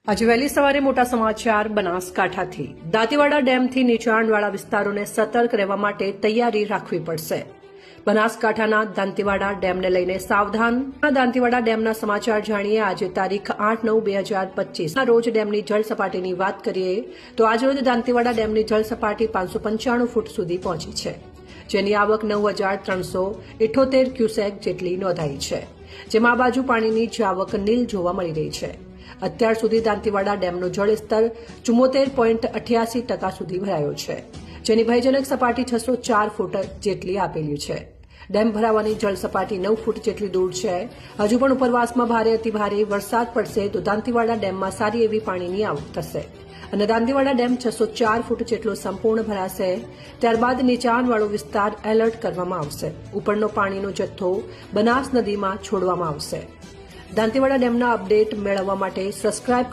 આજે વહેલી સવારે મોટા સમાચાર બનાસકાંઠાથી દાંતીવાડા ડેમથી નીચાણવાળા વિસ્તારોને સતર્ક રહેવા માટે તૈયારી રાખવી પડશે। બનાસકાંઠાના દાંતીવાડા ડેમને લઈને સાવધાન। દાંતીવાડા ડેમના સમાચાર જાણીએ। આજે તારીખ 8/9/2025 રોજ ડેમની જળ સપાટીની વાત કરીએ તો આજરોજ દાંતીવાડા ડેમની જળ સપાટી 595 ફૂટ સુધી પહોંચી છે, જેની આવક 9378 ક્યુસેક જેટલી નોંધાઈ છે, જેમાં આ બાજુ પાણીની જ આવક નીલ જોવા મળી રહી છે। અત્યાર સુધી દાંતીવાડા ડેમનો જળસ્તર 74.88% સુધી ભરાયો છે, જેની ભયજનક સપાટી 604 ફૂટ જેટલી આપેલી છે। ડેમ ભરાવાની જળ સપાટી 9 ફૂટ જેટલી દૂર છે। હજુ પણ ઉપરવાસમાં ભારે અતિભારે વરસાદ પડશે તો દાંતીવાડા ડેમમાં સારી એવી પાણીની આવક થશે અને દાંતીવાડા ડેમ 604 ફૂટ જેટલો સંપૂર્ણ ભરાશે। ત્યારબાદ નીચાણવાળો વિસ્તાર એલર્ટ કરવામાં આવશે। ઉપરનો પાણીનો જથ્થો બનાસ નદીમાં છોડવામાં આવશે। દાંતીવાડા ડેમના અપડેટ મેળવવા માટે સબસ્ક્રાઇબ